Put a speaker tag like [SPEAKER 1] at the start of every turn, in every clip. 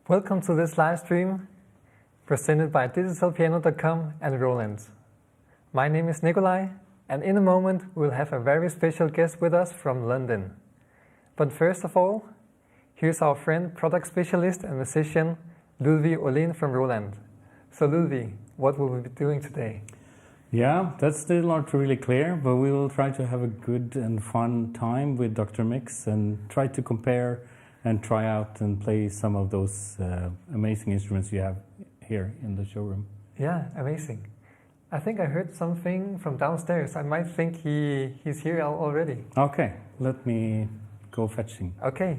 [SPEAKER 1] Welcome to this live stream presented by digitalpiano.com and Roland. My name is Nikolai, and in a moment we'll have a very special guest with us from London. But first of all, here's our friend, product specialist and musician Ludvig Olin from Roland. So Ludvig, what will we be doing today?
[SPEAKER 2] Yeah, that's still not really clear, but we will try to have a good and fun time with Dr. Mix and try to compare and try out and play some of those amazing instruments you have here in the showroom.
[SPEAKER 1] Yeah, amazing. I think I heard something from downstairs. I might think he's here already.
[SPEAKER 2] Okay, let me go fetching.
[SPEAKER 1] Okay.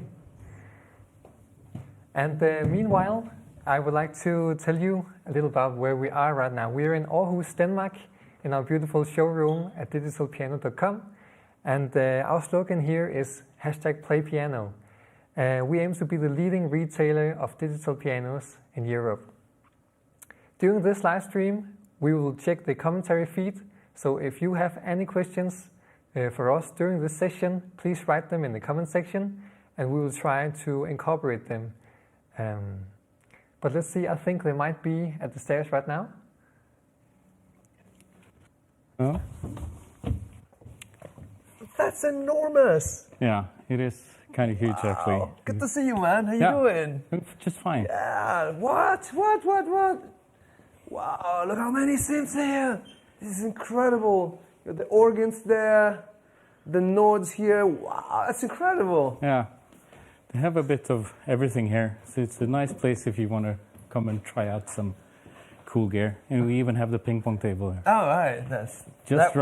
[SPEAKER 1] And meanwhile, I would like to tell you a little about where we are right now. We're in Aarhus, Denmark, in our beautiful showroom at digitalpiano.com. And our slogan here is #PlayPiano. We aim to be the leading retailer of digital pianos in Europe. During this live stream, we will check the commentary feed. So if you have any questions for us during this session, please write them in the comment section and we will try to incorporate them. But let's see, I think they might be at the stairs right now.
[SPEAKER 2] Oh.
[SPEAKER 3] That's enormous!
[SPEAKER 2] Yeah, it is kind of huge actually.
[SPEAKER 3] Good to see you, man. How you doing?
[SPEAKER 2] Just fine.
[SPEAKER 3] Yeah, what? Wow, look how many synths here. This is incredible. You got the organs there, the nodes here. Wow, that's incredible.
[SPEAKER 2] Yeah, they have a bit of everything here. So it's a nice place if you want to come and try out some cool gear. And we even have the ping pong table here.
[SPEAKER 3] Oh, right. That's
[SPEAKER 2] just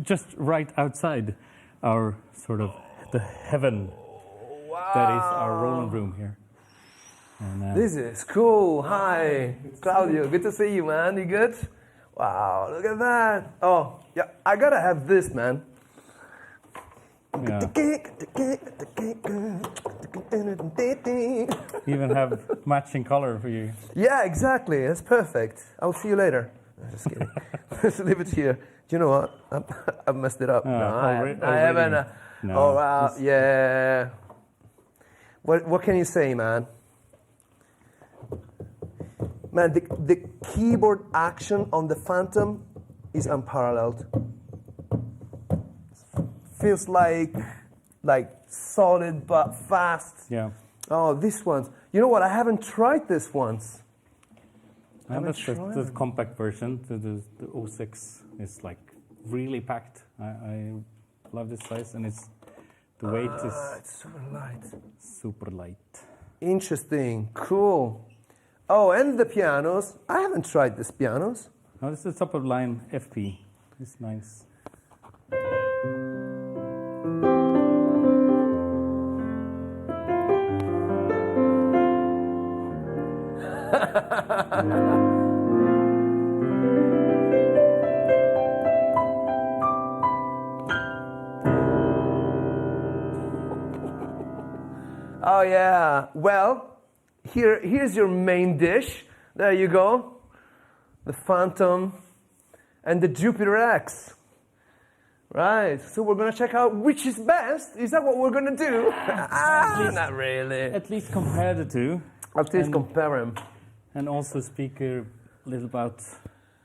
[SPEAKER 2] just right outside our sort of the heaven that is our Roland room here. And,
[SPEAKER 3] this is cool. Hi, Claudio. Good to see you, man. You good? Wow, look at that. Oh, yeah, I gotta have this, man.
[SPEAKER 2] Yeah. Even have matching color for you.
[SPEAKER 3] Yeah, exactly. That's perfect. I'll see you later. I'm just kidding. Let's leave it here. Do you know what? I messed it up. I haven't.
[SPEAKER 2] No,
[SPEAKER 3] oh, wow. Yeah. What can you say, man? Man, the keyboard action on the Fantom is unparalleled. Feels like solid but fast.
[SPEAKER 2] Yeah.
[SPEAKER 3] Oh, this one. You know what? I haven't tried this once.
[SPEAKER 2] And that's the compact version. The 06 is like really packed. I love this size, and the weight is
[SPEAKER 3] it's super light.
[SPEAKER 2] Super light.
[SPEAKER 3] Interesting. Cool. Oh, and the pianos. I haven't tried these pianos.
[SPEAKER 2] Oh, this is top of line FP. It's nice.
[SPEAKER 3] Oh yeah. Well, here's your main dish. There you go. The Fantom and the Jupiter X. Right. So we're gonna check out which is best. Is that what we're gonna do? Not really.
[SPEAKER 2] At least compare the two.
[SPEAKER 3] At least compare them.
[SPEAKER 2] And also speak a little about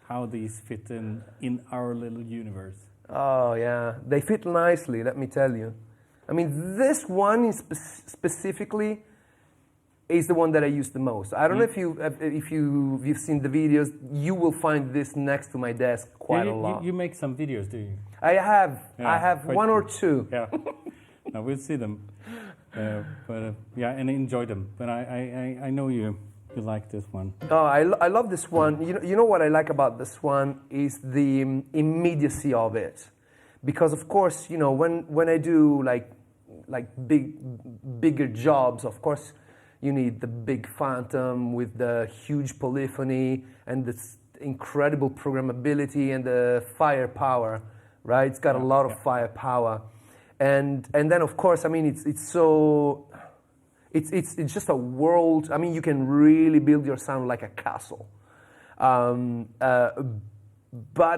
[SPEAKER 2] how these fit in our little universe.
[SPEAKER 3] Oh yeah, they fit nicely. Let me tell you. I mean, this one is specifically is the one that I use the most. I don't know if you've seen the videos. You will find this next to my desk quite a lot.
[SPEAKER 2] You make some videos, do you?
[SPEAKER 3] I have.
[SPEAKER 2] Yeah,
[SPEAKER 3] I have one or two.
[SPEAKER 2] Yeah. No, we'll see them. Yeah, and enjoy them. But I know you like this one.
[SPEAKER 3] Oh, I love this one. You know what I like about this one is the immediacy of it, because of course when I do like bigger jobs, of course you need the big Fantom with the huge polyphony and this incredible programmability and the firepower, right? It's got a lot of firepower, and then of course it's just a world. I mean, you can really build your sound like a castle. But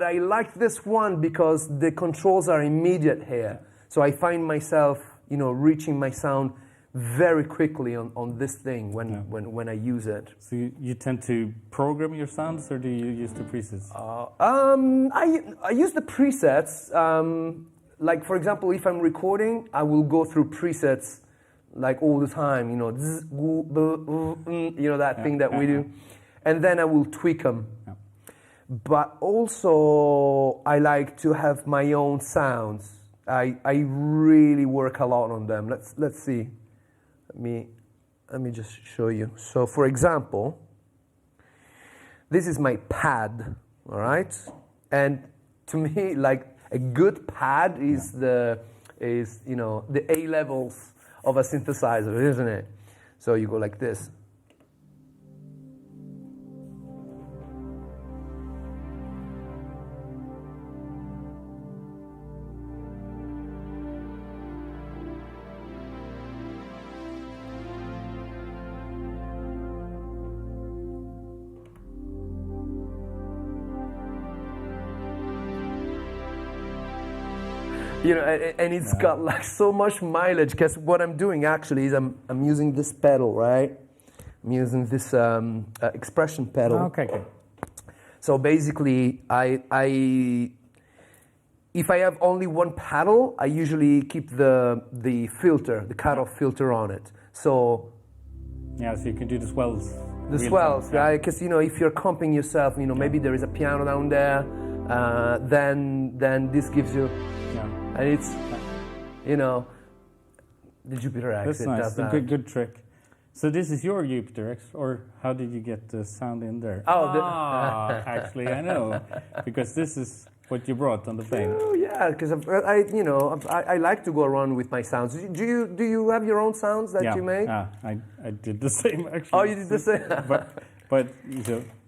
[SPEAKER 3] I like this one because the controls are immediate here. So I find myself, reaching my sound very quickly on this thing when I use it.
[SPEAKER 2] So you tend to program your sounds, or do you use the presets?
[SPEAKER 3] I use the presets. Like for example, if I'm recording, I will go through presets like all the time, that thing that we do, and then I will tweak them. Yeah. But also, I like to have my own sounds. I really work a lot on them. Let's see. Let me just show you. So, for example, this is my pad, all right? And to me, like a good pad is the A levels of a synthesizer, isn't it? So you go like this. And it's got like so much mileage, because what I'm doing actually is I'm using this pedal, right? I'm using this expression pedal.
[SPEAKER 2] Okay.
[SPEAKER 3] So basically, if I have only one pedal, I usually keep the filter, the cutoff filter on it. So
[SPEAKER 2] yeah, so you can do the swells.
[SPEAKER 3] The swells, right? Because if you're comping yourself, maybe there is a piano down there, then this gives you. And it's, the Jupiter X.
[SPEAKER 2] That's nice. That's a good trick. So this is your Jupiter X, or how did you get the sound in there? Actually, I know, because this is what you brought on the plane.
[SPEAKER 3] Oh yeah, because I like to go around with my sounds. Do you have your own sounds that you make?
[SPEAKER 2] Yeah, I did the same actually.
[SPEAKER 3] Oh, you did the same.
[SPEAKER 2] but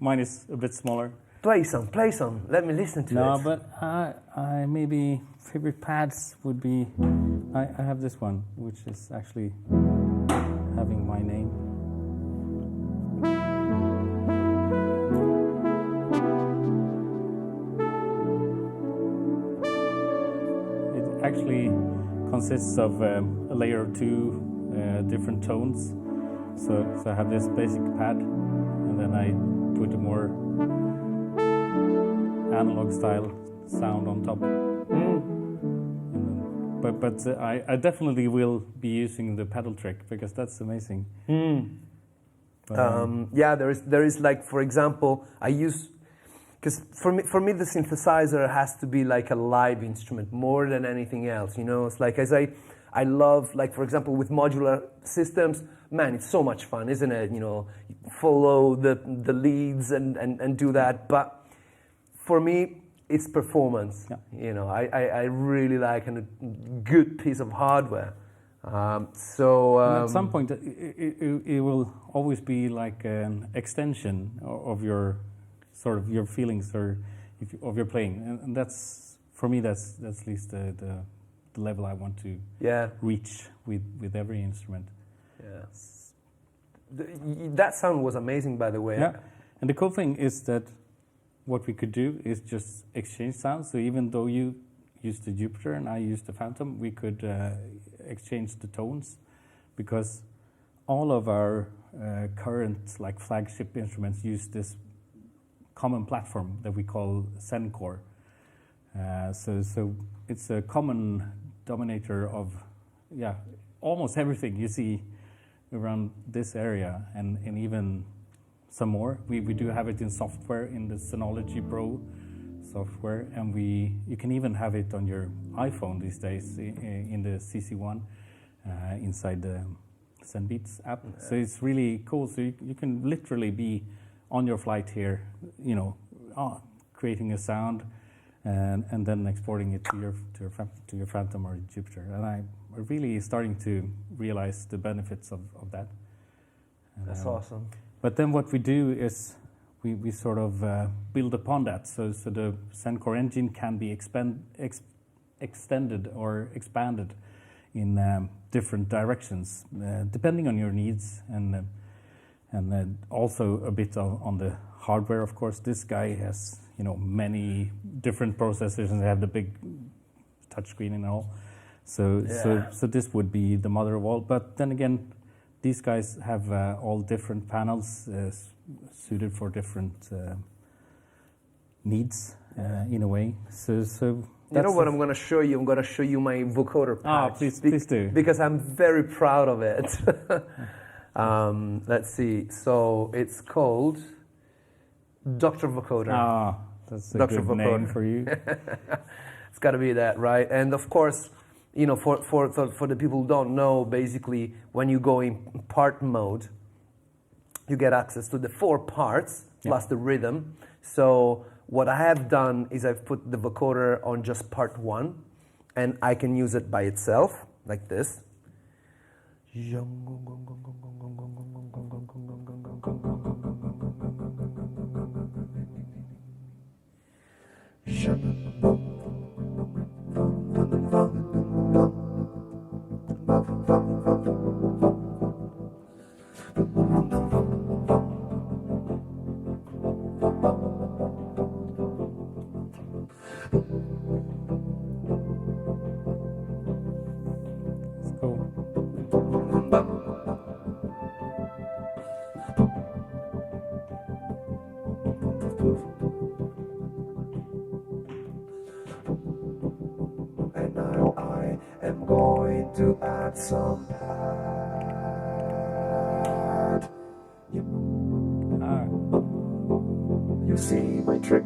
[SPEAKER 2] mine is a bit smaller.
[SPEAKER 3] Play some. Let me listen to it.
[SPEAKER 2] No, but I maybe favorite pads would be. I have this one, which is actually having my name. It actually consists of a layer of two different tones. So I have this basic pad, and then I put a more analog style sound on top. But I definitely will be using the pedal trick, because that's amazing.
[SPEAKER 3] There is like, for example, I use, because for me the synthesizer has to be like a live instrument more than anything else. It's like, as I love, like, for example, with modular systems, man, it's so much fun, isn't it? Follow the leads and do that. But for me, it's performance. Yeah. I really like a good piece of hardware. At
[SPEAKER 2] some point, it will always be like an extension of your sort of your feelings or of your playing, and that's, for me, that's at least the level I want to reach with every instrument.
[SPEAKER 3] Yes. That sound was amazing, by the way.
[SPEAKER 2] Yeah, and the cool thing is that what we could do is just exchange sounds. So even though you use the Jupiter and I use the Fantom, we could exchange the tones, because all of our current like flagship instruments use this common platform that we call Zencore. So it's a common dominator of almost everything you see around this area, and even some more. We do have it in software, in the Synology Pro software, and you can even have it on your iPhone these days in the CC1 inside the Zenbeats app.
[SPEAKER 3] Yeah.
[SPEAKER 2] So it's really cool. So you can literally be on your flight here, creating a sound and then exporting it to your Phantom or Jupiter. And I'm really starting to realize the benefits of that.
[SPEAKER 3] That's awesome.
[SPEAKER 2] But then what we do is we sort of build upon that. So the Zencore engine can be extended or expanded in different directions, depending on your needs, and also a bit on the hardware. Of course, this guy has many different processors, and they have the big touchscreen and all. So this would be the mother of all. But then again, these guys have all different panels suited for different needs in a way. So
[SPEAKER 3] you know what I'm going to show you? I'm going to show you my vocoder patch.
[SPEAKER 2] Please do.
[SPEAKER 3] Because I'm very proud of it. Let's see. So it's called Dr. Vocoder.
[SPEAKER 2] That's a
[SPEAKER 3] Dr.
[SPEAKER 2] good
[SPEAKER 3] Vocoder.
[SPEAKER 2] name for you.
[SPEAKER 3] It's got to be that, right? And of course, for the people who don't know, basically, when you go in part mode, you get access to the 4 parts plus the rhythm. So what I have done is I've put the vocoder on just part 1, and I can use it by itself, like this.
[SPEAKER 2] It's cool.
[SPEAKER 4] And now I am going to add some pad. You see my trick?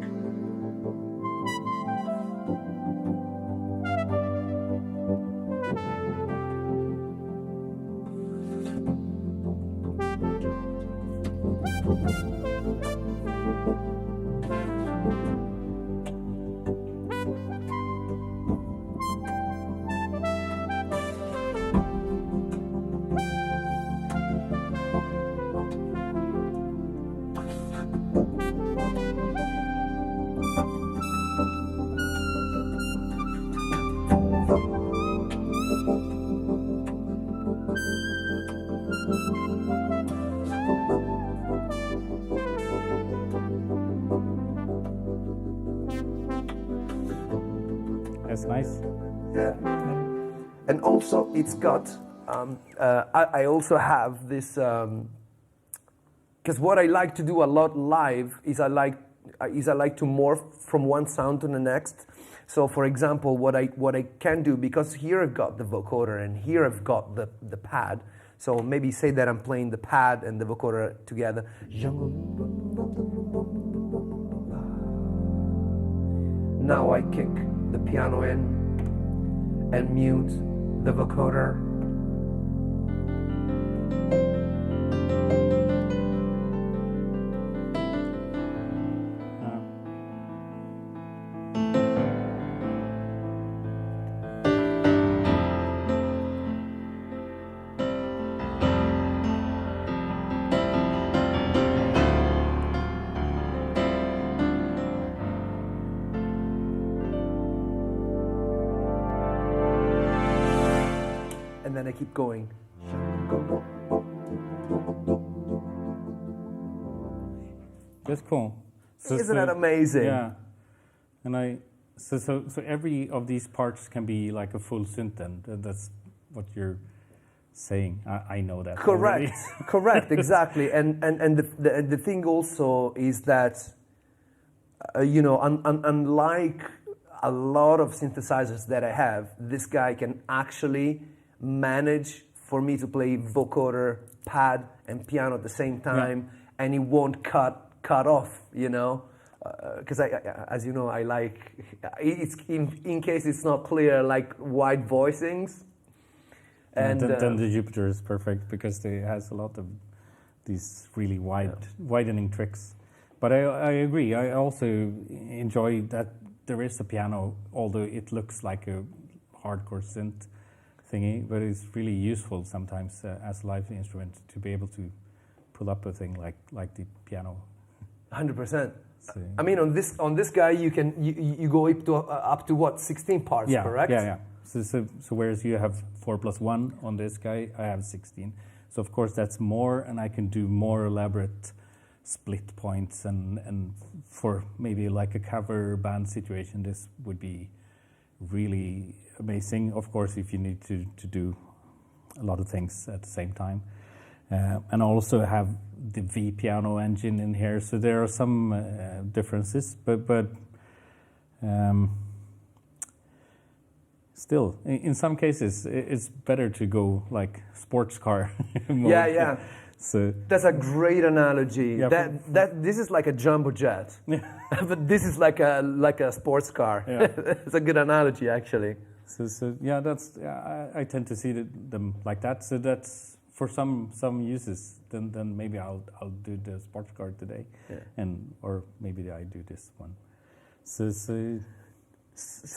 [SPEAKER 2] That's nice.
[SPEAKER 3] Yeah. And also, it's got, I also have this, because what I like to do a lot live is I like to morph from one sound to the next. So, for example, what I can do, because here I've got the vocoder and here I've got the pad. So maybe say that I'm playing the pad and the vocoder together. Now I kick the piano in and mute the vocoder. And then I keep going.
[SPEAKER 2] That's cool.
[SPEAKER 3] Isn't that amazing?
[SPEAKER 2] Yeah. And so every of these parts can be like a full synth then. That's what you're saying. I know that.
[SPEAKER 3] Correct. Correct, exactly. And the thing also is that, unlike a lot of synthesizers that I have, this guy can actually manage for me to play vocoder, pad, and piano at the same time, and it won't cut off, you know. Because as you know, I like it's in case it's not clear, like white voicings. And
[SPEAKER 2] then the Jupiter is perfect because it has a lot of these really widening tricks. But I agree. I also enjoy that there is a piano, although it looks like a hardcore synth thingy, but it's really useful sometimes as a live instrument to be able to pull up a thing like the piano.
[SPEAKER 3] 100%.
[SPEAKER 2] So,
[SPEAKER 3] I mean, on this guy, you go up to what, 16 parts, correct?
[SPEAKER 2] Yeah. So whereas you have 4+1 on this guy, I have 16. So of course that's more, and I can do more elaborate split points, and for maybe like a cover band situation, this would be really amazing. Of course, if you need to do a lot of things at the same time. And also have the V piano engine in here, so there are some differences, but still, in some cases, it's better to go like sports car mode.
[SPEAKER 3] Yeah.
[SPEAKER 2] So
[SPEAKER 3] that's a great analogy.
[SPEAKER 2] Yeah,
[SPEAKER 3] that this is like a jumbo jet, but this is like a sports car.
[SPEAKER 2] Yeah.
[SPEAKER 3] It's a good analogy, actually.
[SPEAKER 2] So yeah, that's I tend to see them like that. So that's for some uses. Then maybe I'll do the sports car today, or maybe I do this one. So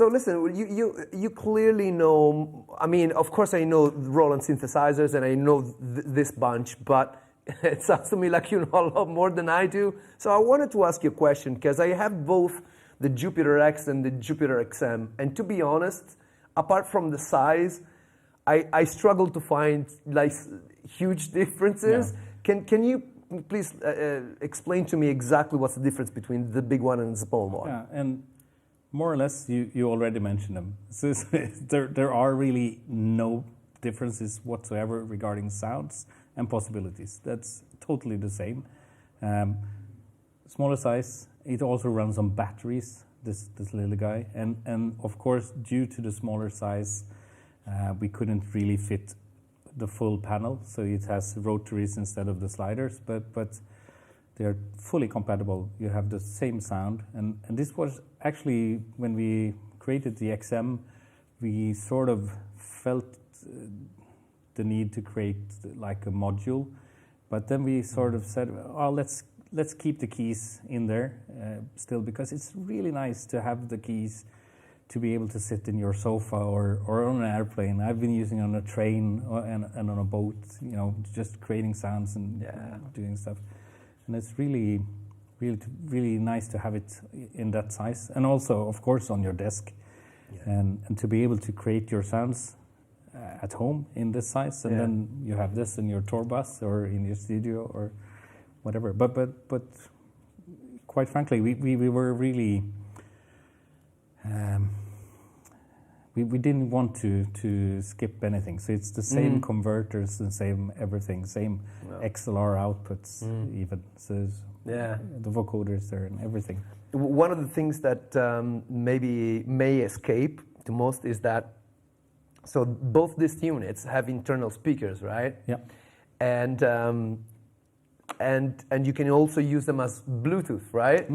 [SPEAKER 3] listen, you clearly know. I mean, of course, I know Roland synthesizers, and I know this bunch, but it sounds to me like you know a lot more than I do. So I wanted to ask you a question, because I have both the Jupiter X and the Jupiter XM, and to be honest, apart from the size, I struggle to find like huge differences. Yeah. Can you please explain to me exactly what's the difference between the big one and the small one?
[SPEAKER 2] Yeah, and more or less, you already mentioned them. So there are really no differences whatsoever regarding sounds and possibilities. That's totally the same. Smaller size. It also runs on batteries. This little guy, and of course, due to the smaller size, we couldn't really fit the full panel. So it has rotaries instead of the sliders, but they're fully compatible. You have the same sound, and this was actually, when we created the XM, we sort of felt the need to create like a module, but then we sort of said, oh, let's keep the keys in there still, because it's really nice to have the keys to be able to sit in your sofa or on an airplane. I've been using it on a train and on a boat, you know, just creating sounds and doing stuff. And it's really, really, really nice to have it in that size. And also, of course, on your desk. Yeah. And to be able to create your sounds at home in this size. And then you have this in your tour bus or in your studio or whatever. But quite frankly, we were really... we didn't want to skip anything. So it's the same converters, the same everything, same XLR outputs even. So the vocoders there and everything.
[SPEAKER 3] One of the things that maybe may escape to most is that, so both these units have internal speakers, right?
[SPEAKER 2] Yeah.
[SPEAKER 3] And you can also use them as Bluetooth, right?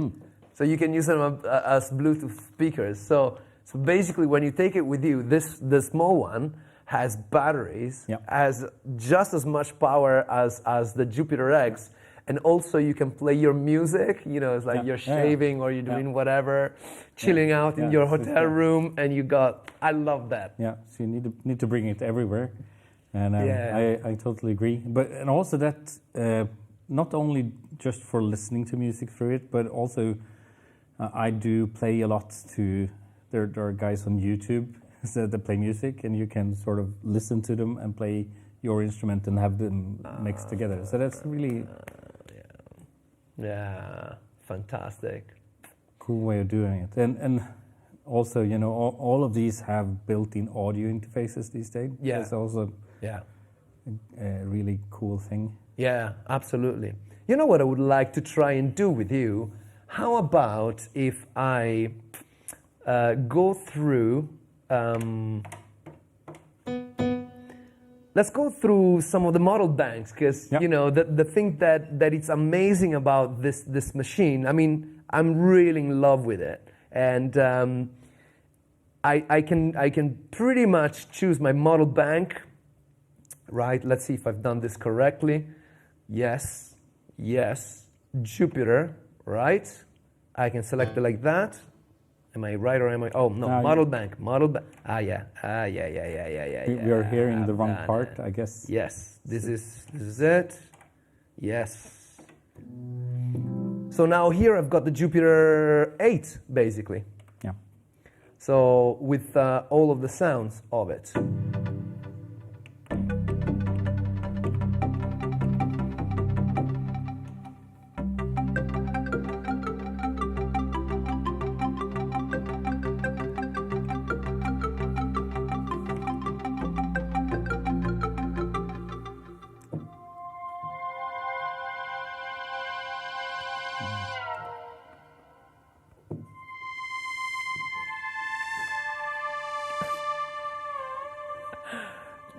[SPEAKER 3] So you can use them as Bluetooth speakers. So basically, when you take it with you, the small one has batteries, has just as much power as the Jupiter X, and also you can play your music. You know, it's like you're shaving or you're doing whatever, chilling out in your hotel room, and you got. I love that.
[SPEAKER 2] Yeah, so you need to bring it everywhere, and I totally agree. And also that not only just for listening to music through it, but also I do play a lot to. There are guys on YouTube that play music, and you can sort of listen to them and play your instrument and have them mixed together. So that's really...
[SPEAKER 3] fantastic.
[SPEAKER 2] Cool way of doing it. And also, you know, all of these have built-in audio interfaces these days.
[SPEAKER 3] Yeah.
[SPEAKER 2] That's also a really cool thing.
[SPEAKER 3] Yeah, absolutely. You know what I would like to try and do with you? How about if I... go through let's go through some of the model banks, because
[SPEAKER 2] Yep.
[SPEAKER 3] you know the thing that it's amazing about this machine. I mean, I'm really in love with it, and I can pretty much choose my model bank. Right. Let's see if I've done this correctly. Yes. Yes. Jupiter. Right. I can select it like that. Am I right or am I? Oh no,
[SPEAKER 2] No,
[SPEAKER 3] model bank. Model bank. Yeah. Yeah.
[SPEAKER 2] We are hearing the wrong
[SPEAKER 3] I've done
[SPEAKER 2] part,
[SPEAKER 3] it.
[SPEAKER 2] I guess.
[SPEAKER 3] Yes, this is it. Yes. So now here I've got the Jupiter 8, basically.
[SPEAKER 2] Yeah.
[SPEAKER 3] So with all of the sounds of it.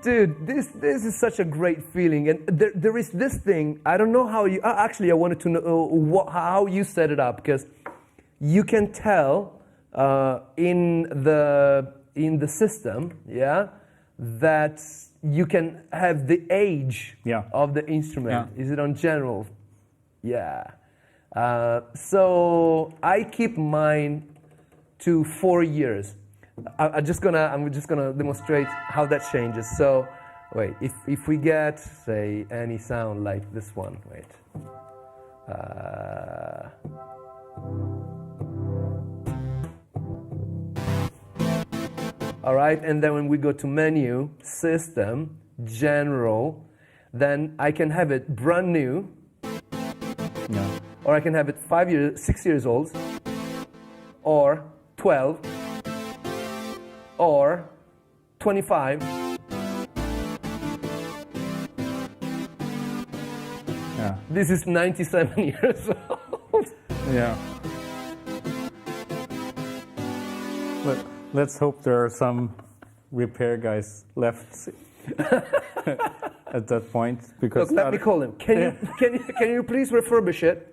[SPEAKER 3] Dude, this is such a great feeling, and there is this thing. I don't know how you. Actually, I wanted to know how you set it up, because you can tell in the system, yeah, that you can have the age
[SPEAKER 2] Yeah.
[SPEAKER 3] of the instrument.
[SPEAKER 2] Yeah.
[SPEAKER 3] Is it on general? Yeah. So I keep mine to 4 years. I'm just gonna demonstrate how that changes. So, wait, if we get, say, any sound like this one, wait. All right, and then when we go to menu, system, general, then I can have it brand new,
[SPEAKER 2] Yeah.
[SPEAKER 3] or I can have it 6 years old, or 12, or 25.
[SPEAKER 2] Yeah.
[SPEAKER 3] This is 97 years old.
[SPEAKER 2] Yeah. Let's hope there are some repair guys left at that point, because
[SPEAKER 3] Look, let me call him. Can you please refurbish it?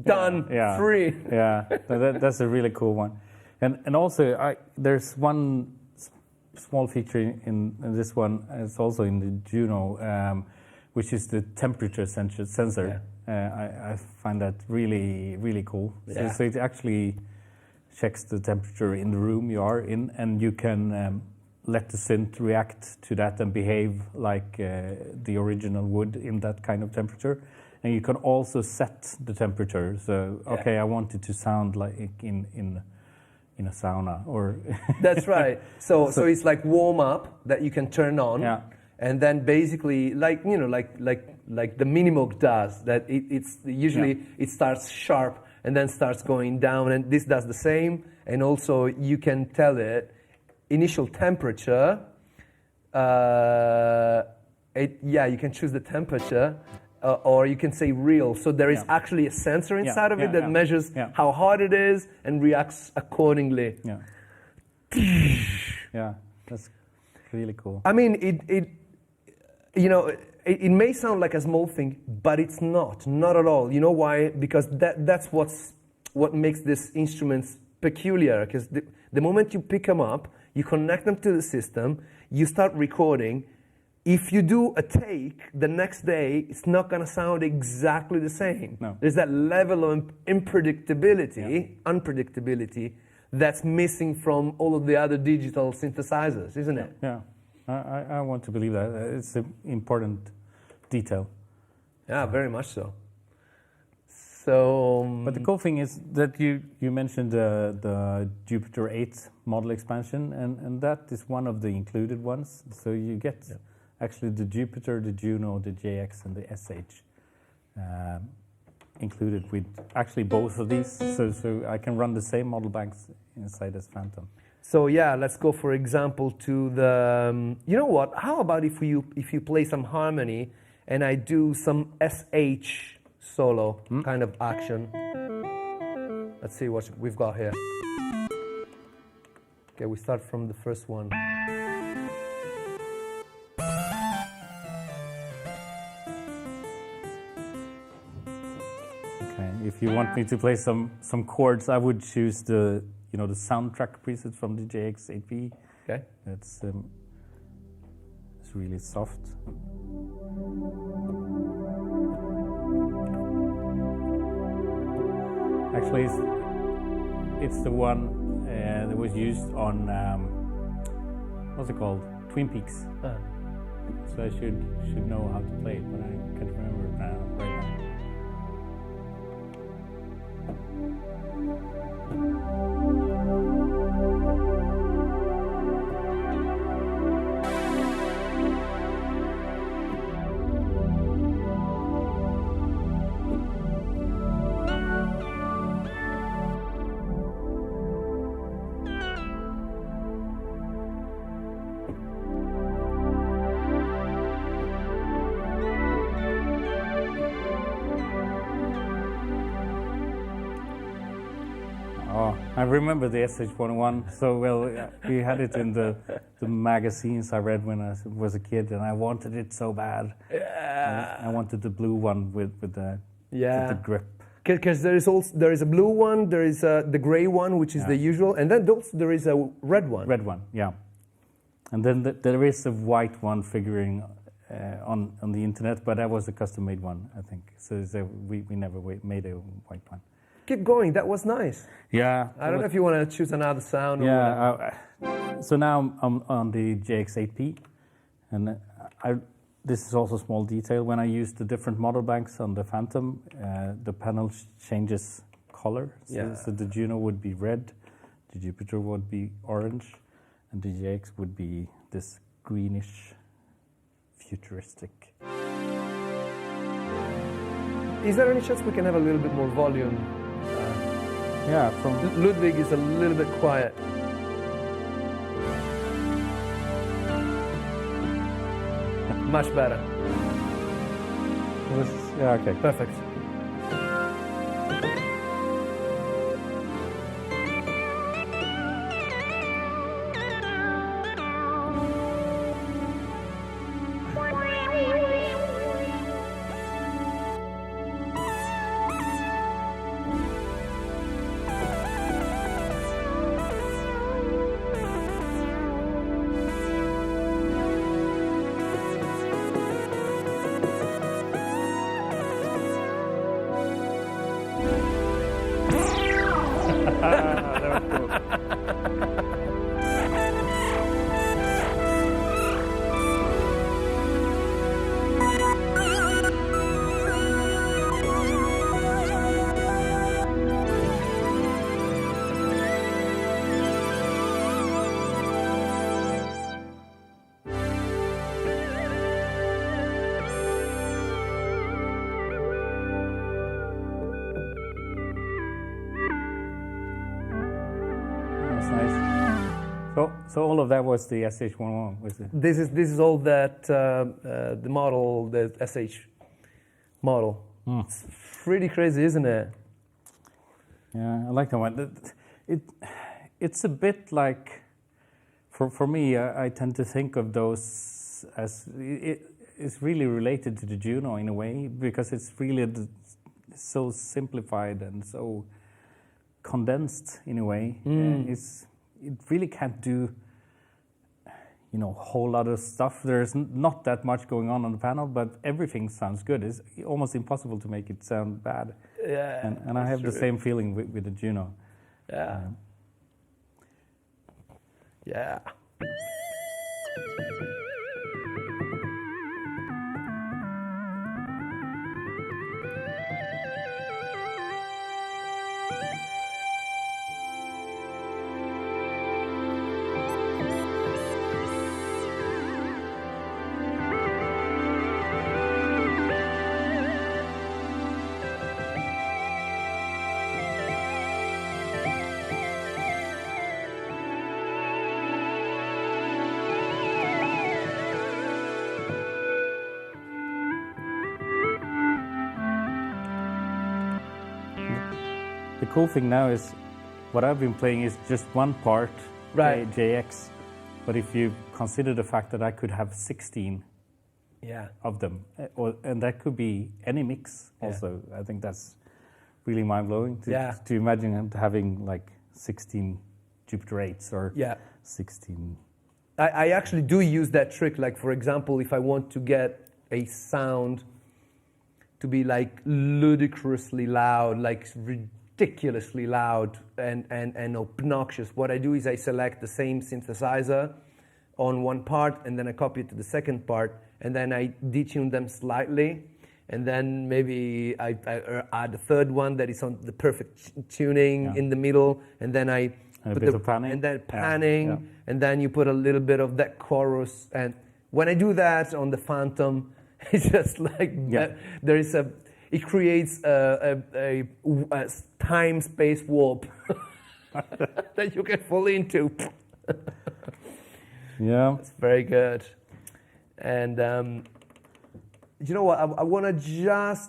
[SPEAKER 3] Done.
[SPEAKER 2] Yeah.
[SPEAKER 3] Free.
[SPEAKER 2] Yeah, that's a really cool one. And also, there's one small feature in this one. It's also in the Juno, which is the temperature sensor. I find that really, really cool.
[SPEAKER 3] Yeah.
[SPEAKER 2] So it actually checks the temperature in the room you are in, and you can let the synth react to that and behave like the original would in that kind of temperature. And you can also set the temperature. So, okay, I want it to sound like in a sauna, or
[SPEAKER 3] That's right. So it's like warm up that you can turn on,
[SPEAKER 2] Yeah.
[SPEAKER 3] and then basically like the Minimoog does. That it's usually it starts sharp and then starts going down, and this does the same. And also you can tell it initial temperature. You can choose the temperature. Or you can say real. So there is actually a sensor inside of it that measures how hot it is and reacts accordingly.
[SPEAKER 2] Yeah. Yeah, that's really cool.
[SPEAKER 3] I mean, it may sound like a small thing, but it's not at all. You know why? Because that's what makes these instruments peculiar. Because the moment you pick them up, you connect them to the system, you start recording. If you do a take the next day, it's not going to sound exactly the same.
[SPEAKER 2] No.
[SPEAKER 3] There's that level of unpredictability that's missing from all of the other digital synthesizers, isn't it?
[SPEAKER 2] Yeah, I want to believe that. It's an important detail.
[SPEAKER 3] Yeah, very much so. So,
[SPEAKER 2] But the cool thing is that you mentioned the Jupiter 8 model expansion, and that is one of the included ones. So you get actually the Jupiter, the Juno, the JX, and the SH included with actually both of these. So I can run the same model banks inside as Fantom.
[SPEAKER 3] So yeah, let's go for example to the. You know what? How about if you play some harmony and I do some SH solo kind of action? Let's see what we've got here. Okay, we start from the first one.
[SPEAKER 2] Okay. If you want me to play some chords, I would choose the soundtrack preset from the JX 8P.
[SPEAKER 3] Okay.
[SPEAKER 2] It's really soft. Actually, it's the one that was used on what's it called? Twin Peaks. So I should know how to play it, but I can't remember it now, right now. Oh, I remember the SH-101 so well. We had it in the magazines I read when I was a kid, and I wanted it so bad.
[SPEAKER 3] Yeah.
[SPEAKER 2] I wanted the blue one with the grip.
[SPEAKER 3] Because there is a blue one, there is the gray one, which is the usual, and then there is a red one.
[SPEAKER 2] Red one, yeah. And then there is a white one figuring on the internet, but that was a custom-made one, I think. So we never made a white one.
[SPEAKER 3] Keep going. That was nice.
[SPEAKER 2] Yeah.
[SPEAKER 3] I don't know if you want to choose another sound.
[SPEAKER 2] Yeah. So now I'm on the JX8P, and this is also a small detail. When I use the different model banks on the Phantom, the panel changes color. So the Juno would be red, the Jupiter would be orange, and the JX would be this greenish, futuristic.
[SPEAKER 3] Is there any chance we can have a little bit more volume?
[SPEAKER 2] Yeah, from
[SPEAKER 3] Ludvig is a little bit quiet. Much better.
[SPEAKER 2] yeah, okay.
[SPEAKER 3] Perfect.
[SPEAKER 2] That was cool. So all of that was the SH-101, was it?
[SPEAKER 3] This is all that the model, the SH model. It's pretty crazy, isn't it?
[SPEAKER 2] Yeah, I like that one. It's a bit like, for me, I tend to think of those as it's really related to the Juno in a way, because it's really so simplified and so condensed in a way. It really can't do, a whole lot of stuff. There's not that much going on the panel, but everything sounds good. It's almost impossible to make it sound bad.
[SPEAKER 3] Yeah.
[SPEAKER 2] And I have the same feeling with the Juno.
[SPEAKER 3] Yeah. Yeah.
[SPEAKER 2] The cool thing now is what I've been playing is just one part,
[SPEAKER 3] Right.
[SPEAKER 2] JX. But if you consider the fact that I could have 16
[SPEAKER 3] Yeah.
[SPEAKER 2] of them, and that could be any mix also, I think that's really mind-blowing
[SPEAKER 3] Yeah.
[SPEAKER 2] to imagine having like 16 Jupiter 8s or
[SPEAKER 3] Yeah.
[SPEAKER 2] 16.
[SPEAKER 3] I actually do use that trick. Like, for example, if I want to get a sound to be like ludicrously loud, like ridiculously loud and obnoxious, what I do is I select the same synthesizer on one part, and then I copy it to the second part, and then I detune them slightly, and then maybe I add a third one that is on the perfect tuning in the middle, and then I
[SPEAKER 2] And a bit of panning.
[SPEAKER 3] and then panning,
[SPEAKER 2] Yeah.
[SPEAKER 3] and then you put a little bit of that chorus. And when I do that on the Phantom, it's just like there is it creates a time-space warp that you can fall into.
[SPEAKER 2] Yeah.
[SPEAKER 3] It's very good. And you know what? I want to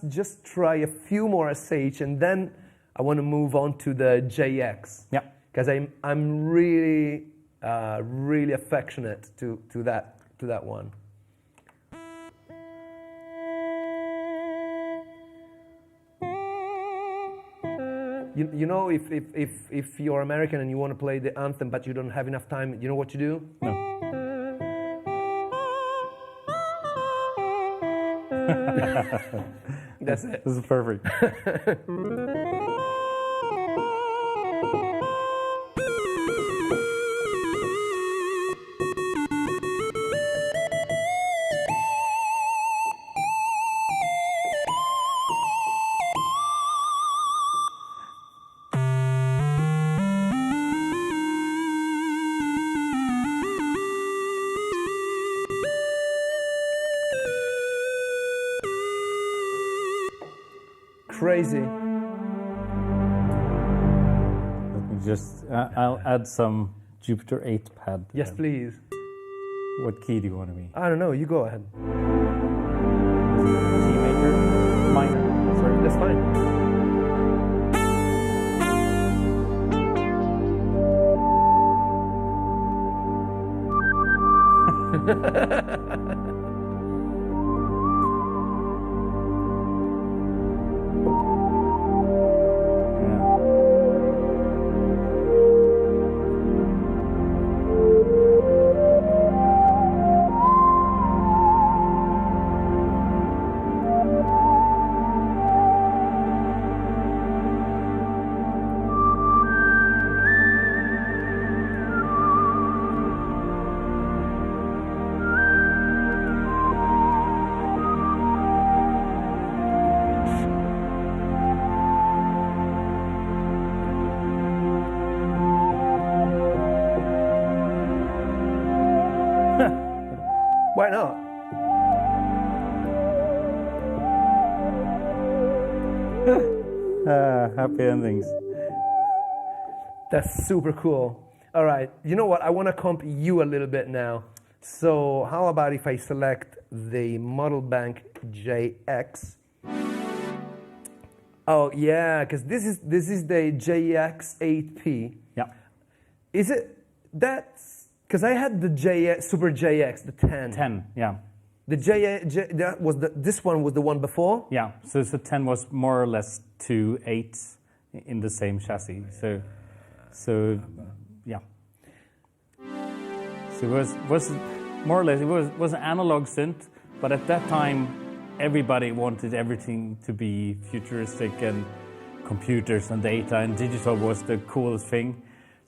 [SPEAKER 3] just try a few more SH, and then I want to move on to the JX.
[SPEAKER 2] Yeah.
[SPEAKER 3] Because I'm really really affectionate to that one. You know, if you're American and you want to play the anthem but you don't have enough time, you know what you do?
[SPEAKER 2] No.
[SPEAKER 3] That's it.
[SPEAKER 2] This is perfect.
[SPEAKER 3] Crazy.
[SPEAKER 2] Let me just, I'll add some Jupiter 8 pad.
[SPEAKER 3] Yes, please.
[SPEAKER 2] What key do you want to be?
[SPEAKER 3] I don't know. You go ahead.
[SPEAKER 2] G major? Minor?
[SPEAKER 3] Sorry, that's fine. Why not?
[SPEAKER 2] Happy endings.
[SPEAKER 3] That's super cool. All right, you know what? I want to comp you a little bit now. So how about if I select the Model Bank JX? Oh yeah, because this is the JX 8P.
[SPEAKER 2] Yeah.
[SPEAKER 3] Is it that's because I had the JX Super JX, the 10.
[SPEAKER 2] 10, yeah.
[SPEAKER 3] The that was this one was the one before.
[SPEAKER 2] Yeah, so 10 was more or less 2 8s in the same chassis. So yeah. So it was more or less, it was an analog synth, but at that time, everybody wanted everything to be futuristic and computers and data, and digital was the coolest thing.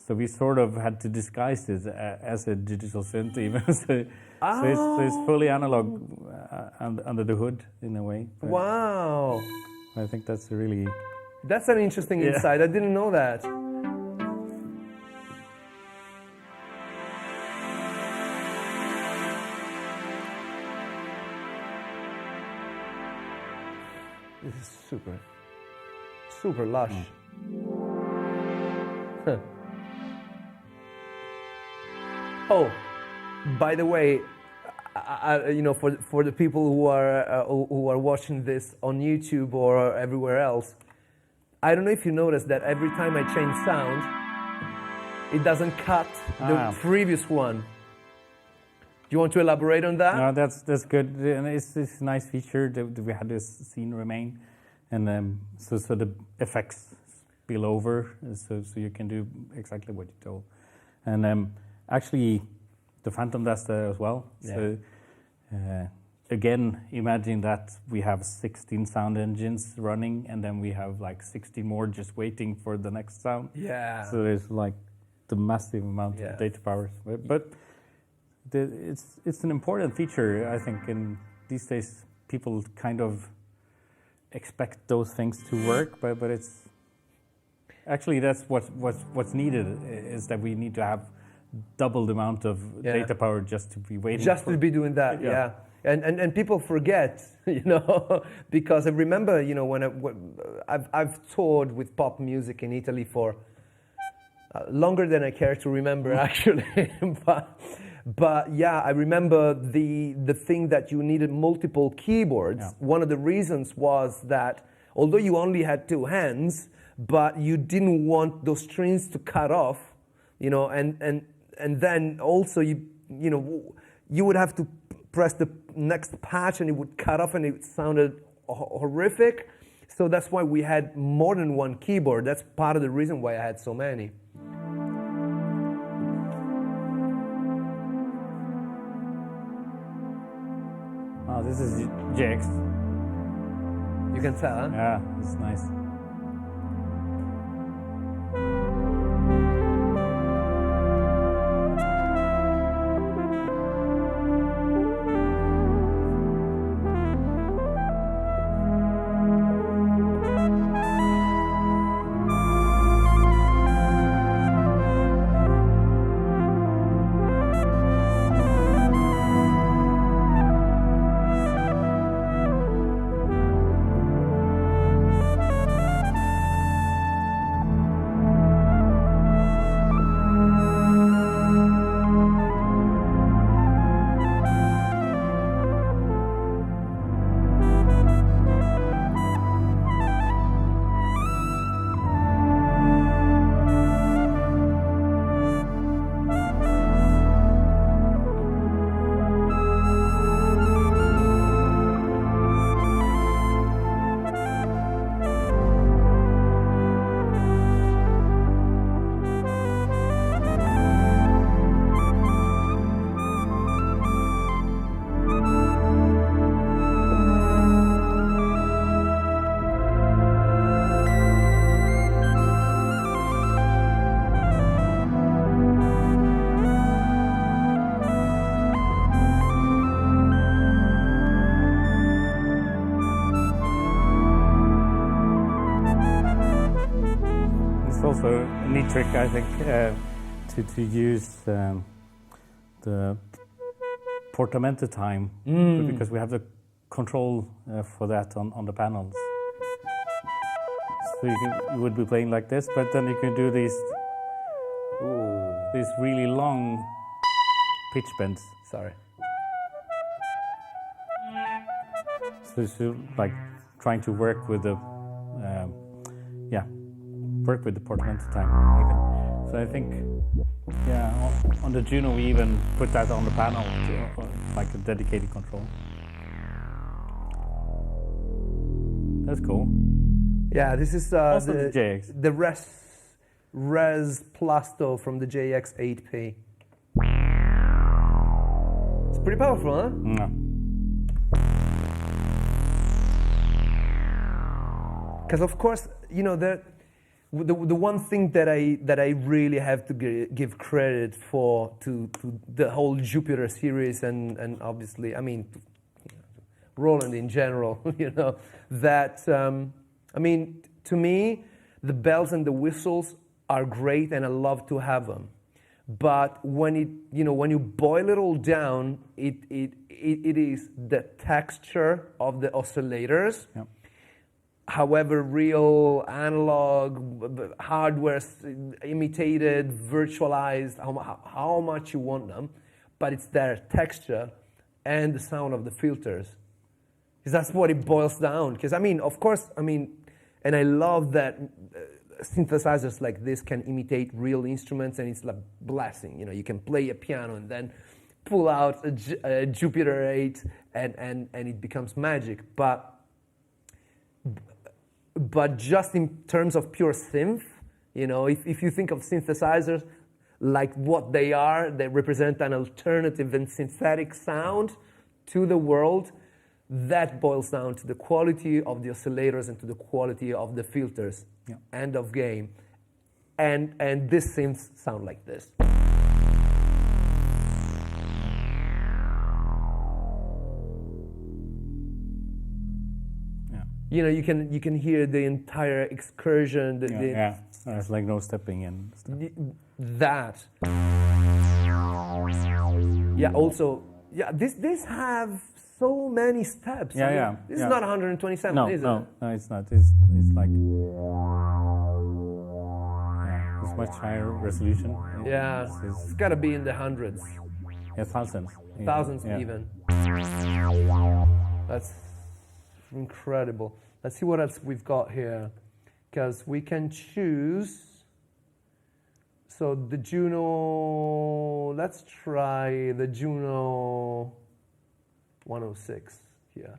[SPEAKER 2] So we sort of had to disguise it as a digital synth even. so it's fully analog under the hood in a way. But
[SPEAKER 3] Wow.
[SPEAKER 2] I think that's really...
[SPEAKER 3] That's an interesting insight. I didn't know that. This is super lush. Huh. Oh, by the way, you know, for the people who are watching this on YouTube or everywhere else, I don't know if you noticed that every time I change sound, it doesn't cut the previous one. Do you want to elaborate on that?
[SPEAKER 2] No, that's good, and it's this nice feature that we had this scene remain. and so the effects spill over, so you can do exactly what you told. And actually, the Fantom does that as well.
[SPEAKER 3] Yeah.
[SPEAKER 2] So again, imagine that we have 16 sound engines running, and then we have like 60 more just waiting for the next sound.
[SPEAKER 3] Yeah.
[SPEAKER 2] So there's like the massive amount of data powers. But it's an important feature, I think. In these days, people kind of expect those things to work, but it's actually that's what's needed, is that we need to have double the amount of data power just to be waiting.
[SPEAKER 3] Just to be doing that, yeah. And people forget, because I remember, when I've toured with pop music in Italy for longer than I care to remember, actually. But yeah, I remember the thing that you needed multiple keyboards.
[SPEAKER 2] Yeah.
[SPEAKER 3] One of the reasons was that although you only had two hands, but you didn't want those strings to cut off, and then also you would have to press the next patch and it would cut off and it sounded horrific. So that's why we had more than one keyboard. That's part of the reason why I had so many.
[SPEAKER 2] Oh, this is JUNO-X.
[SPEAKER 3] You can tell, huh?
[SPEAKER 2] Yeah, it's nice. Also a neat trick, I think, to use the portamento time, because we have the control for that on the panels. So you would be playing like this, but then you can do these really long pitch bends.
[SPEAKER 3] Sorry.
[SPEAKER 2] So like trying to work with the work with the portamento time. So I think on the Juno we even put that on the panel to, like a dedicated control. That's cool.
[SPEAKER 3] Yeah, this is
[SPEAKER 2] Also the JUNO-X.
[SPEAKER 3] The Res Plasto from the JUNO-X 8P. It's pretty powerful, huh?
[SPEAKER 2] No.
[SPEAKER 3] Because of course, the one thing that I really have to give credit for to the whole Jupiter series and obviously, I mean, Roland in general, that to me, the bells and the whistles are great and I love to have them. But when you boil it all down, it is the texture of the oscillators.
[SPEAKER 2] Yep.
[SPEAKER 3] However real, analog, hardware imitated, virtualized, how much you want them, but it's their texture and the sound of the filters. Because that's what it boils down. Because of course, and I love that synthesizers like this can imitate real instruments, and it's like blessing. You can play a piano and then pull out a Jupiter 8 and it becomes magic. But but just in terms of pure synth, you know, if you think of synthesizers like what they are, they represent an alternative and synthetic sound to the world. That boils down to the quality of the oscillators and to the quality of the filters.
[SPEAKER 2] Yeah.
[SPEAKER 3] End of game. And these synths sound like this.
[SPEAKER 2] Yeah.
[SPEAKER 3] You know, you can hear the entire excursion.
[SPEAKER 2] Yeah. There's like no stepping in. Stuff.
[SPEAKER 3] That. Yeah. Also, yeah. This have so many steps.
[SPEAKER 2] Yeah,
[SPEAKER 3] I mean,
[SPEAKER 2] yeah.
[SPEAKER 3] This is not 127, is it?
[SPEAKER 2] No, it's not. It's like it's much higher resolution.
[SPEAKER 3] Yeah. It's got to be in the hundreds,
[SPEAKER 2] Yeah, thousands.
[SPEAKER 3] thousands
[SPEAKER 2] Yeah.
[SPEAKER 3] even. That's incredible. Let's see what else we've got here, because we can choose. So the Juno. Let's try the Juno 106 here.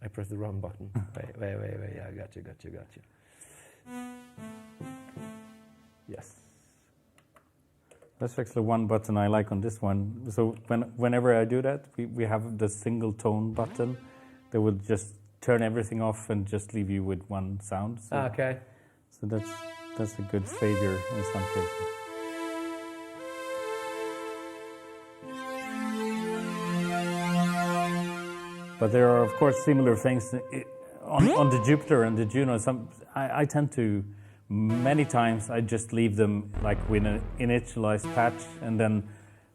[SPEAKER 3] I pressed the wrong button. Wait. Yeah, I got you. Yes.
[SPEAKER 2] That's actually one button I like on this one. So whenever I do that, we have the single tone button that will just turn everything off and just leave you with one sound. So,
[SPEAKER 3] Okay.
[SPEAKER 2] So that's a good savior in some cases. But there are, of course, similar things on the Jupiter and the Juno. I tend to, many times, I just leave them like with an initialized patch, and then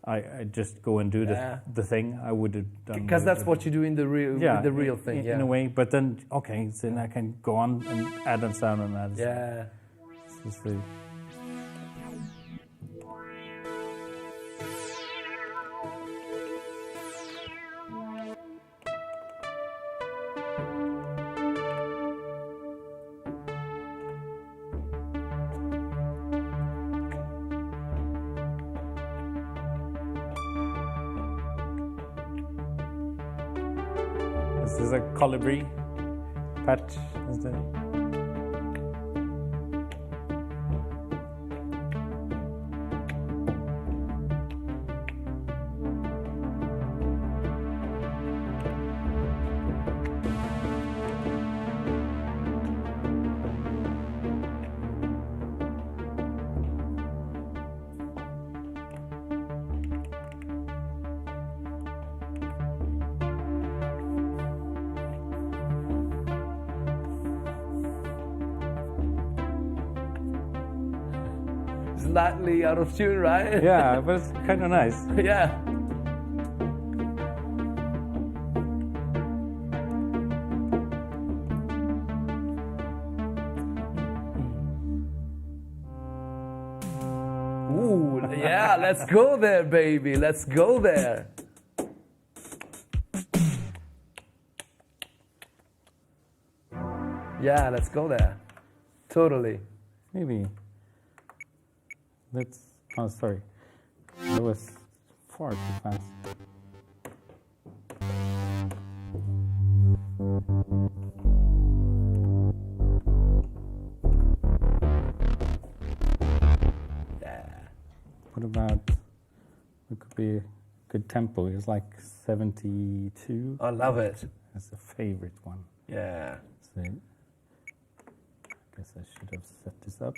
[SPEAKER 2] I just go and do the thing I would have done.
[SPEAKER 3] Because that's what you do in the real, with the real thing.
[SPEAKER 2] In a way. But then, okay, so then I can go on and add a sound and add a sound.
[SPEAKER 3] Yeah.
[SPEAKER 2] So, this is a colibri patch. Is the
[SPEAKER 3] Slightly out of tune, right?
[SPEAKER 2] yeah, but it's kind of nice.
[SPEAKER 3] Yeah. Ooh, yeah, let's go there, baby. Let's go there. Yeah, let's go there. Totally.
[SPEAKER 2] Maybe. Let's. Oh, sorry. That was far too fast.
[SPEAKER 3] Yeah.
[SPEAKER 2] What about? It could be a good tempo. It's like 72.
[SPEAKER 3] I love it.
[SPEAKER 2] That's a favorite one.
[SPEAKER 3] Yeah.
[SPEAKER 2] So, I guess I should have set this up.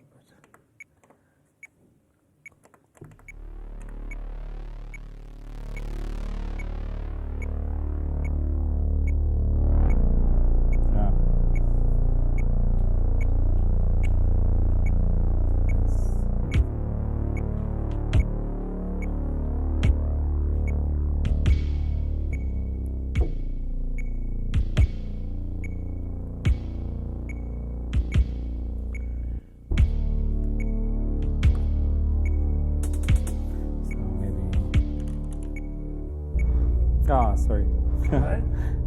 [SPEAKER 2] Ah, sorry.
[SPEAKER 3] Right?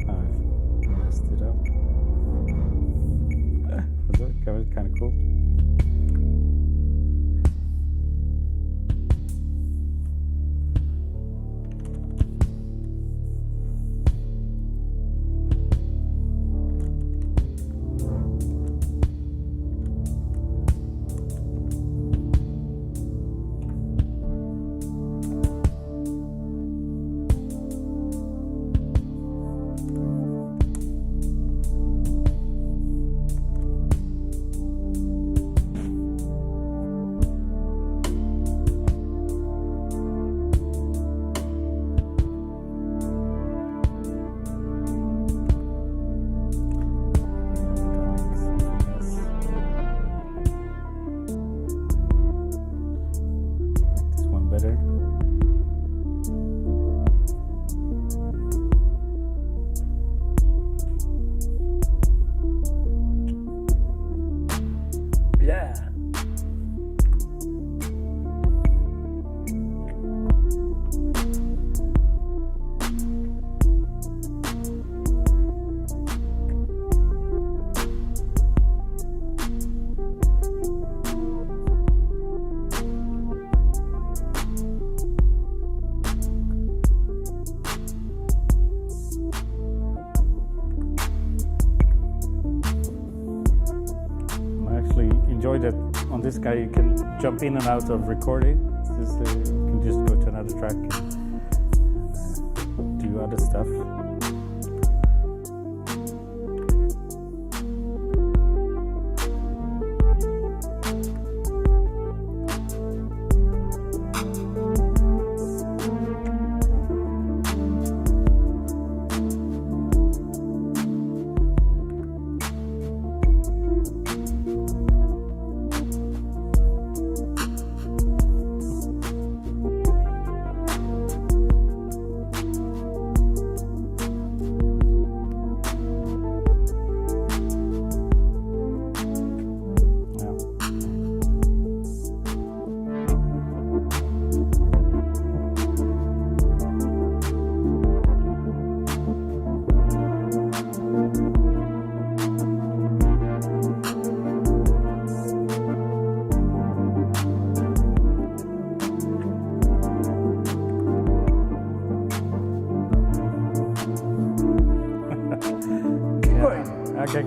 [SPEAKER 2] I've messed it up. That was kind of cool. that on this guy you can jump in and out of recording. You can just go to another track and do other stuff. Okay.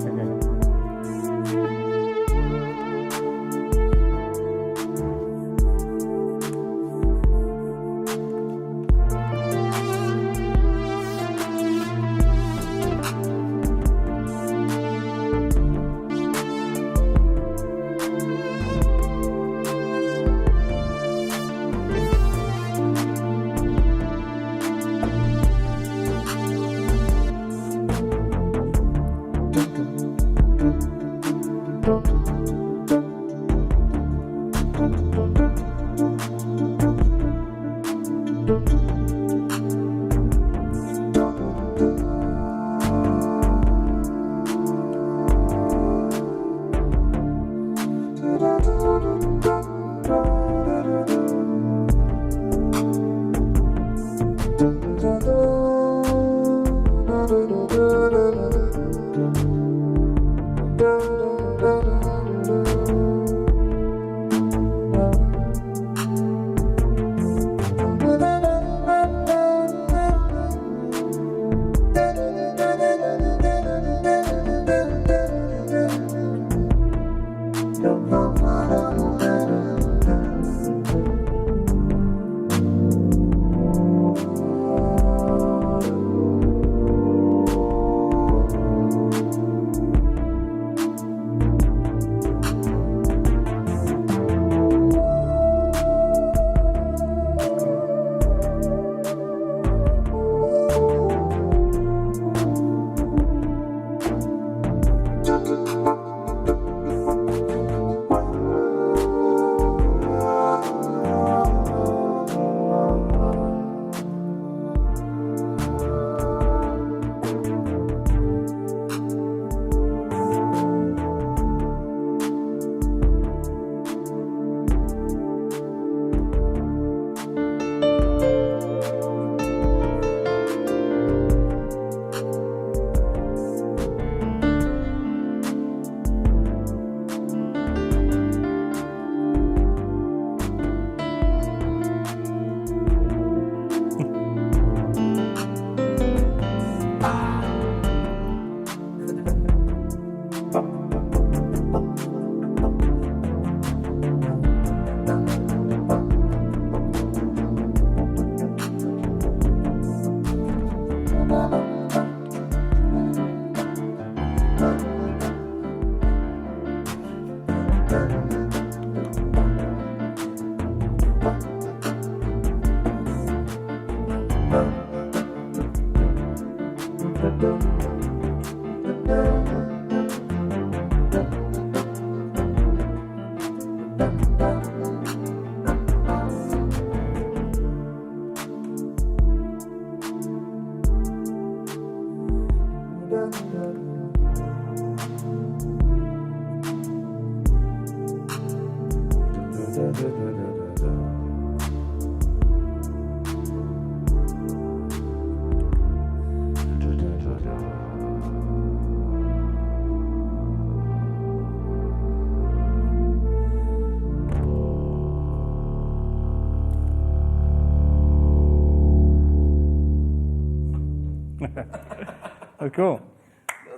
[SPEAKER 2] Oh, cool.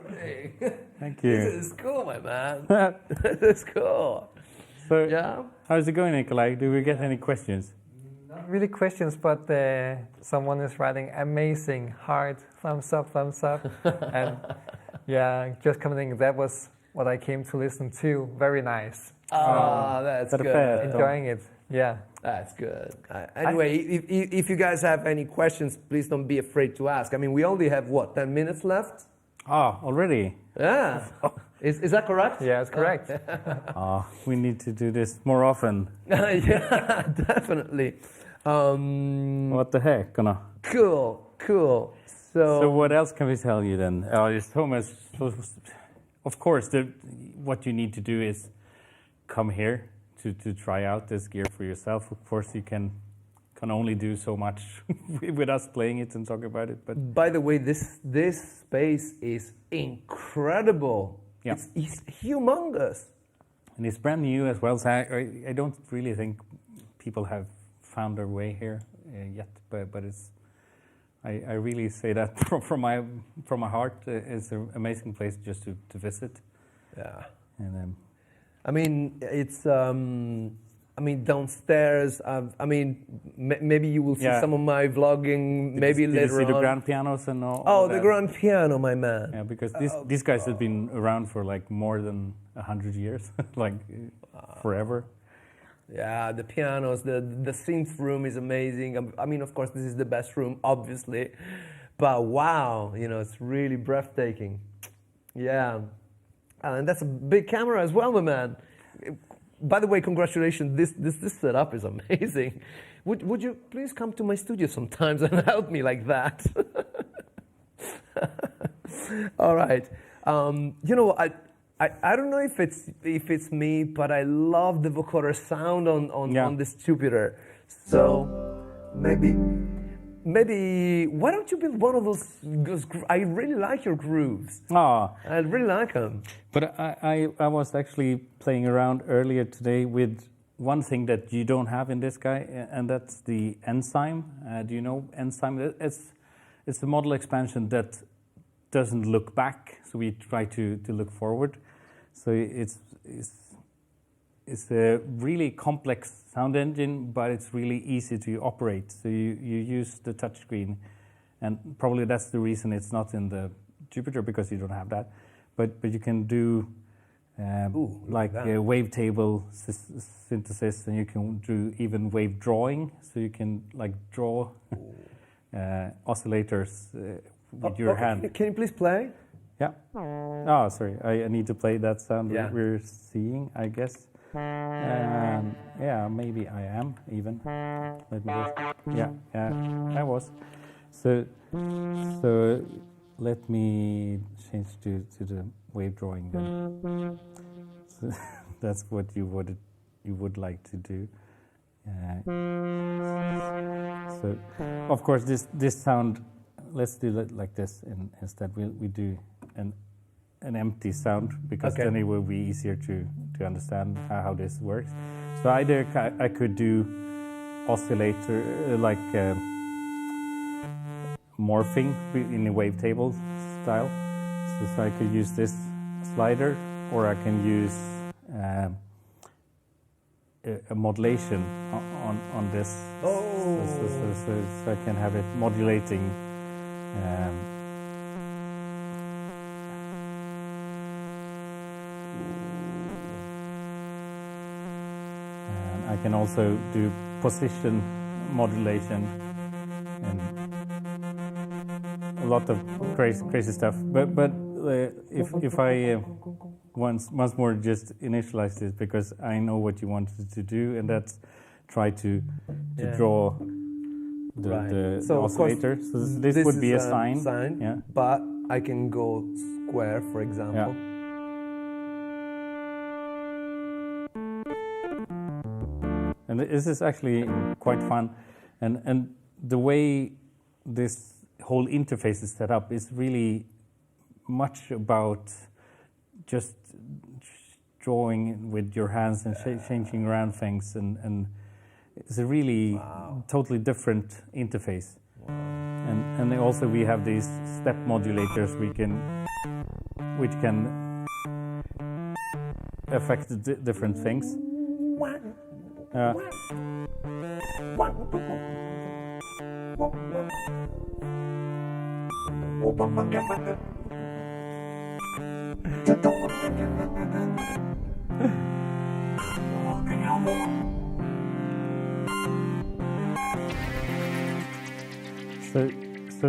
[SPEAKER 3] Okay.
[SPEAKER 2] Thank you.
[SPEAKER 3] This is cool, my man. This is cool.
[SPEAKER 2] So,
[SPEAKER 3] Yeah.
[SPEAKER 2] how's it going, Nikolai? Do we get any questions?
[SPEAKER 1] Not really questions, but someone is writing amazing, heart, thumbs up, and yeah, just commenting that was what I came to listen to. Very nice.
[SPEAKER 3] Oh, that's
[SPEAKER 2] Perfect.
[SPEAKER 3] good.
[SPEAKER 1] Enjoying it. Yeah.
[SPEAKER 3] That's good. Anyway, if you guys have any questions, please don't be afraid to ask. I mean, we only have, what, 10 minutes left?
[SPEAKER 2] Ah, already?
[SPEAKER 3] Yeah. Is that correct?
[SPEAKER 1] Yeah, it's correct.
[SPEAKER 2] We need to do this more often.
[SPEAKER 3] Yeah, definitely.
[SPEAKER 2] What the heck? Gonna.
[SPEAKER 3] Cool.
[SPEAKER 2] So what else can we tell you then? Thomas, of course, what you need to do is come here to try out this gear for yourself. Of course, you can only do so much with us playing it and talking about it. But
[SPEAKER 3] by the way, this space is incredible.
[SPEAKER 2] Yeah.
[SPEAKER 3] It's humongous.
[SPEAKER 2] And it's brand new as well. So I don't really think people have found their way here yet. But it's I really say that from my heart. It's an amazing place just to visit.
[SPEAKER 3] Yeah.
[SPEAKER 2] And
[SPEAKER 3] I mean, it's. I mean, downstairs. I mean, maybe you will see some of my vlogging. Maybe
[SPEAKER 2] did
[SPEAKER 3] later
[SPEAKER 2] you see
[SPEAKER 3] on.
[SPEAKER 2] the grand pianos and all?
[SPEAKER 3] Oh,
[SPEAKER 2] all
[SPEAKER 3] the
[SPEAKER 2] that?
[SPEAKER 3] grand piano, my man.
[SPEAKER 2] Yeah, because these guys have been around for like more than 100 years, like forever.
[SPEAKER 3] Yeah, the pianos, the synth room is amazing. I mean, of course, this is the best room, obviously, but wow, it's really breathtaking. Yeah, and that's a big camera as well, my man. By the way, congratulations. This setup is amazing. Would you please come to my studio sometimes and help me like that? All right. I don't know if it's me, but I love the vocoder sound on this Jupiter. So maybe why don't you build one of those? I really like your grooves.
[SPEAKER 2] Ah,
[SPEAKER 3] I really like them.
[SPEAKER 2] but I was actually playing around earlier today with one thing that you don't have in this guy, and that's the enzyme. Do you know enzyme? It's a model expansion that doesn't look back, so we try to look forward. So it's a really complex sound engine, but it's really easy to operate. So you use the touchscreen, and probably that's the reason it's not in the Jupiter, because you don't have that. But you can do like wavetable synthesis, and you can do even wave drawing. So you can like draw oscillators with your hand.
[SPEAKER 3] Can you please play?
[SPEAKER 2] Yeah. Oh, sorry. I need to play that sound we're seeing, I guess. Yeah, maybe I am even. Let me just. Yeah, I was. So let me change to the wave drawing then. So that's what you would like to do. So of course this sound. Let's do it like this instead. We do an empty sound, because then it will be easier to understand how this works. So either I could do oscillator like morphing in a wavetable style. So I could use this slider, or I can use a modulation on this. So I can have it modulating. And I can also do position modulation and a lot of crazy stuff. But if I once more just initialize this, because I know what you wanted to do, and that's try to draw the oscillator. So this would be a sine. Yeah.
[SPEAKER 3] But I can go square, for example.
[SPEAKER 2] Yeah. And this is actually quite fun, and the way this whole interface is set up is really much about just drawing with your hands and changing around things, and it's a really totally different interface. And also we have these step modulators which can affect different things. So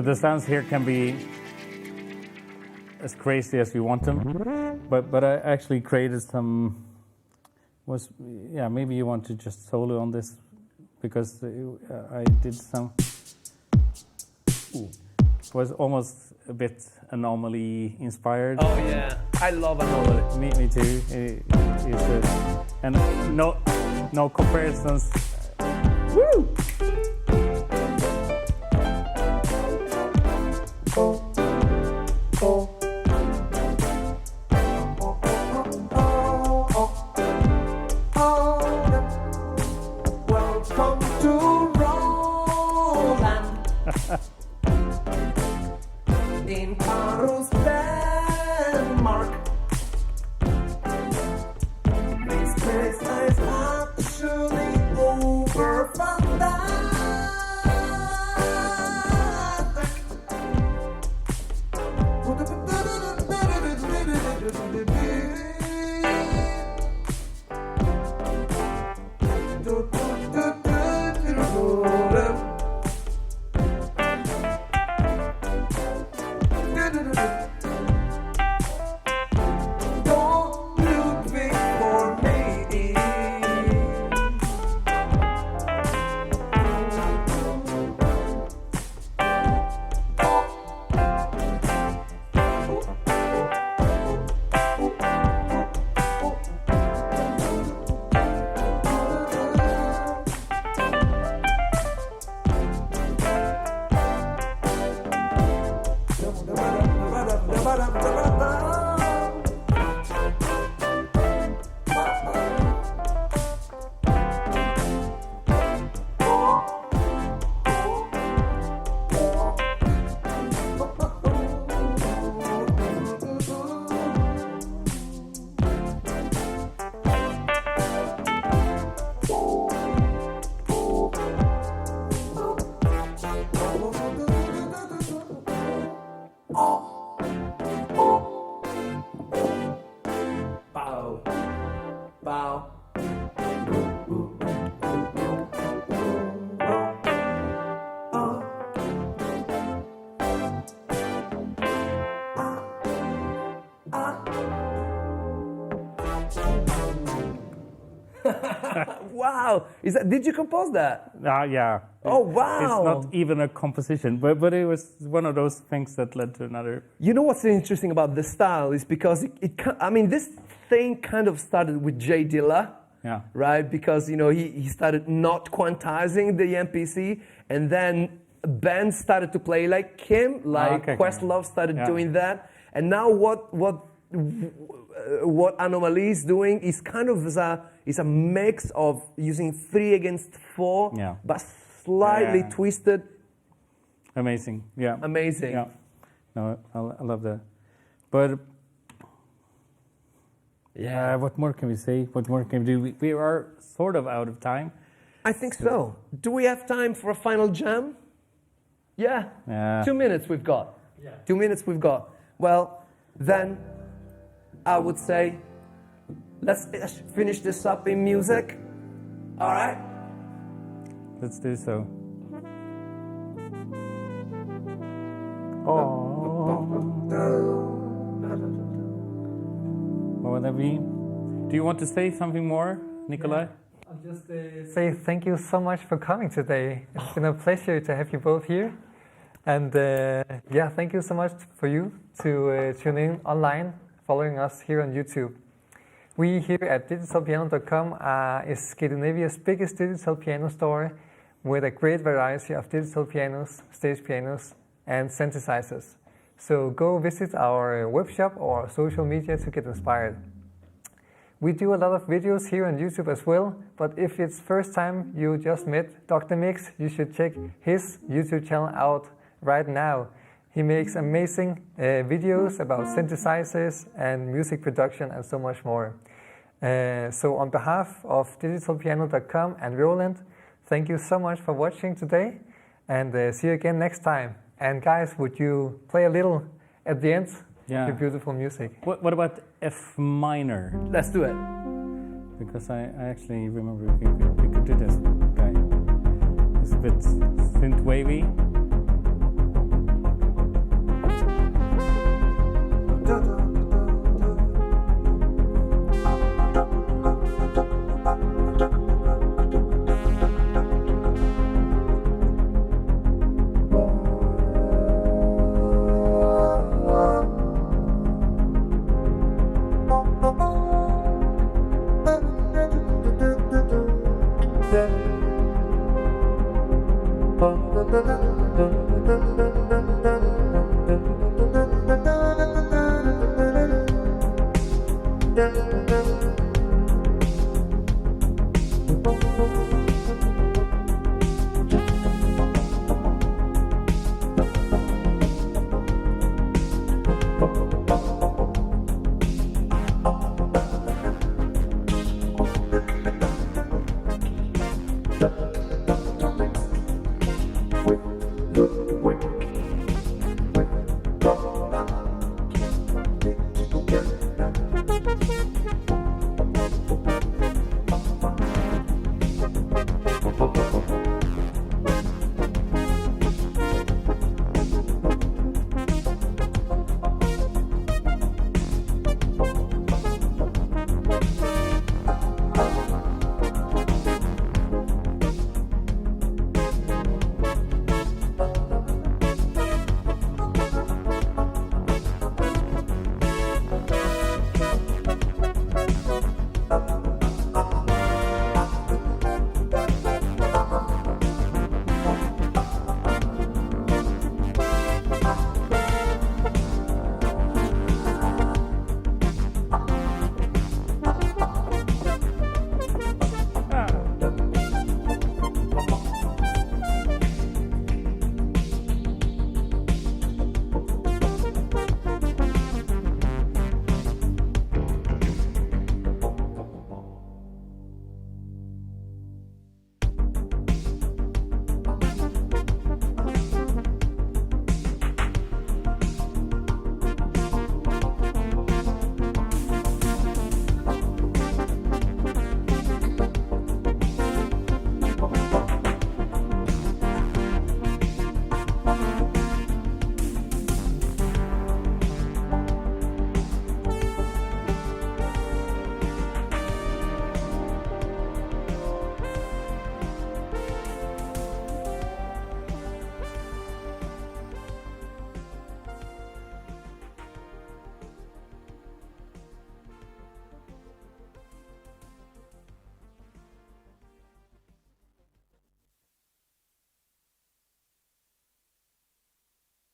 [SPEAKER 2] the sounds here can be as crazy as we want them, but I actually created some. Maybe you want to just solo on this because I did some. It was almost a bit anomaly inspired.
[SPEAKER 3] Oh yeah, I love anomaly.
[SPEAKER 2] Me too. And no comparisons.
[SPEAKER 3] Woo!
[SPEAKER 4] Welcome to Roland in Paris, Denmark. This place is actually over from that. Don't Ludvig for me. Bow, bow.
[SPEAKER 3] Wow! Did you compose that?
[SPEAKER 2] Yeah.
[SPEAKER 3] Oh wow!
[SPEAKER 2] It's not even a composition, but it was one of those things that led to another.
[SPEAKER 3] You know what's interesting about this style is because this thing kind of started with Jay Dilla,
[SPEAKER 2] Yeah.
[SPEAKER 3] right? Because he started not quantizing the MPC, and then bands started to play like him, like
[SPEAKER 2] Okay.
[SPEAKER 3] Questlove started
[SPEAKER 2] Yeah.
[SPEAKER 3] doing that, and now what Anomaly is doing is kind of is a mix of using 3/4,
[SPEAKER 2] Yeah.
[SPEAKER 3] but slightly
[SPEAKER 2] Yeah.
[SPEAKER 3] twisted.
[SPEAKER 2] Amazing. Yeah.
[SPEAKER 3] Amazing.
[SPEAKER 2] Yeah. No, I love that. But
[SPEAKER 3] Yeah.
[SPEAKER 2] what more can we say? What more can we do? We are sort of out of time.
[SPEAKER 3] I think so. Do we have time for a final jam? Yeah.
[SPEAKER 2] Yeah.
[SPEAKER 3] 2 minutes we've got. 2 minutes we've got. Well, then I would say let's finish this up in music. All right?
[SPEAKER 2] Let's do so. What would that be? Do you want to say something more, Nikolai?
[SPEAKER 1] I'll just say thank you so much for coming today. It's been a pleasure to have you both here. And thank you so much for you to tune in online, following us here on YouTube. We here at digitalpiano.com is Scandinavia's biggest digital piano store with a great variety of digital pianos, stage pianos, and synthesizers. So go visit our web shop or social media to get inspired. We do a lot of videos here on YouTube as well, but if it's first time you just met Dr. Mix, you should check his YouTube channel out right now. He makes amazing videos about synthesizers and music production and so much more. So on behalf of digitalpiano.com and Roland, thank you so much for watching today, and see you again next time. And guys, would you play a little at the end?
[SPEAKER 2] Yeah.
[SPEAKER 1] Your beautiful music.
[SPEAKER 2] What about F minor?
[SPEAKER 3] Let's do it.
[SPEAKER 2] Because I actually remember we could do this. Okay. It's a bit synth wavy.